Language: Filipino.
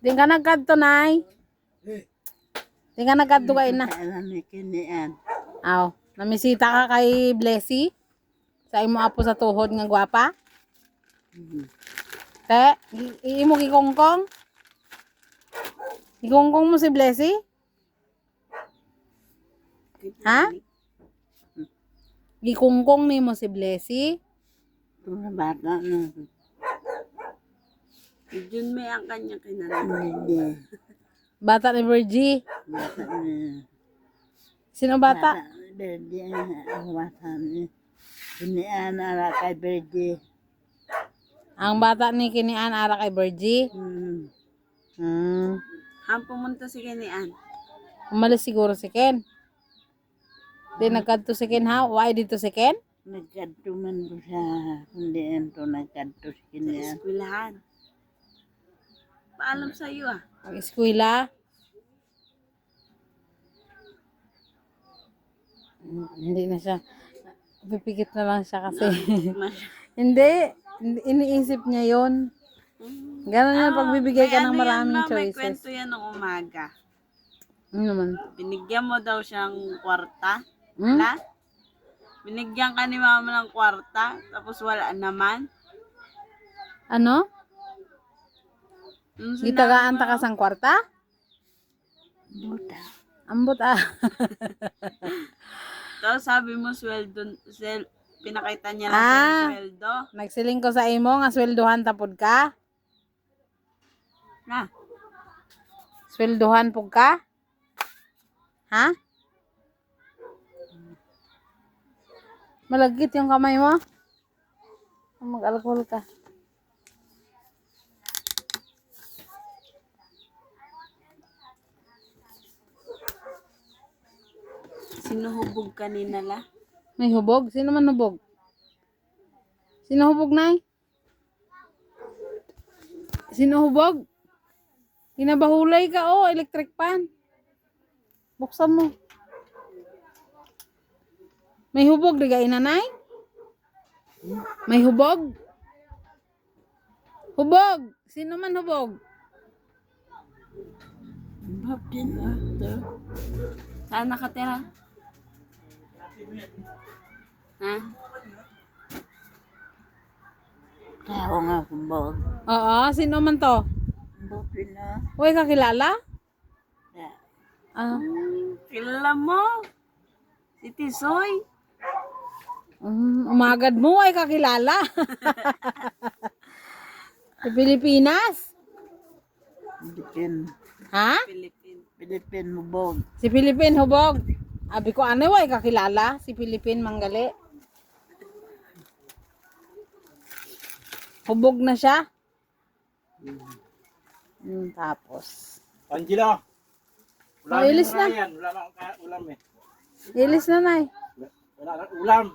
Di ka nagkadto, nay. Di ka nagkadto ka ina. Aw, namisita ka kay Blessy? Sa imo apo sa tuhod nga gwapa? Te, iimo gikongkong? Gikongkong mo si Blessy? Ha? Gikongkong ni mo si Blessy? Mga bata na. Yun may ang kanya kinaranasan. Bata ni Virgie. Bata na. Sino bata? Berdi ang bata ni. Kinian ara kay Berdi. Ang bata ni Kinian ara kay Virgie. Ang pumunta si Kinian. Umalis siguro si Ken. Di nagkadto si Ken ha? Why dito si Ken? Nagkadto man ko siya. Hindi ito nagkadto si Kinian. Sa eskwelahan. Paalam sa iyo ah. Ang eskwela. Hindi na siya. Pipikit na lang siya kasi. Hindi. Iniisip niya yon. Ganun yan pagbibigay ka ng maraming May choices. kwento yan ng umaga. Ano naman? Binigyan mo daw siyang kwarta. Hmm? Na? Binigyan ka ni mama ng kwarta. Tapos wala naman. Ano? Gitagaan ta ka sang kwarta? Buta. Ambot ah. Tapos sabi mo pinakita niya lang sa sweldo. Nagsiling ko sa imo nga swelduhan tapod ka. Na. Swelduhan pug ka? Ha? Malagkit yung kamay mo? Mag-alcohol ka. Sinuhubog kanina la. May hubog? Sino man hubog? Sino hubog, nay? Sino hubog? Ginabahulay ka, oh, electric pan. Buksan mo. May hubog, di ka inanay? May hubog? Hubog! Sino man hubog? Bob din ah. Saan nakatira? Ha? Tao nga hubog. Oo, sino man to? Bob din ah. Uy, kakilala? Ah. Kilala mo? Si Tisoy? Umagad mo ay kakilala. Sa Pilipinas? Philippine. Ha? Philippine hubog. Si Philippine hubog. Abi ko ano ay kakilala? Si Philippine manggali. Hubog na siya. Tapos. Angela. Ilis na. Wala nang ulam eh. Ilis na, nay. Wala nang ulam.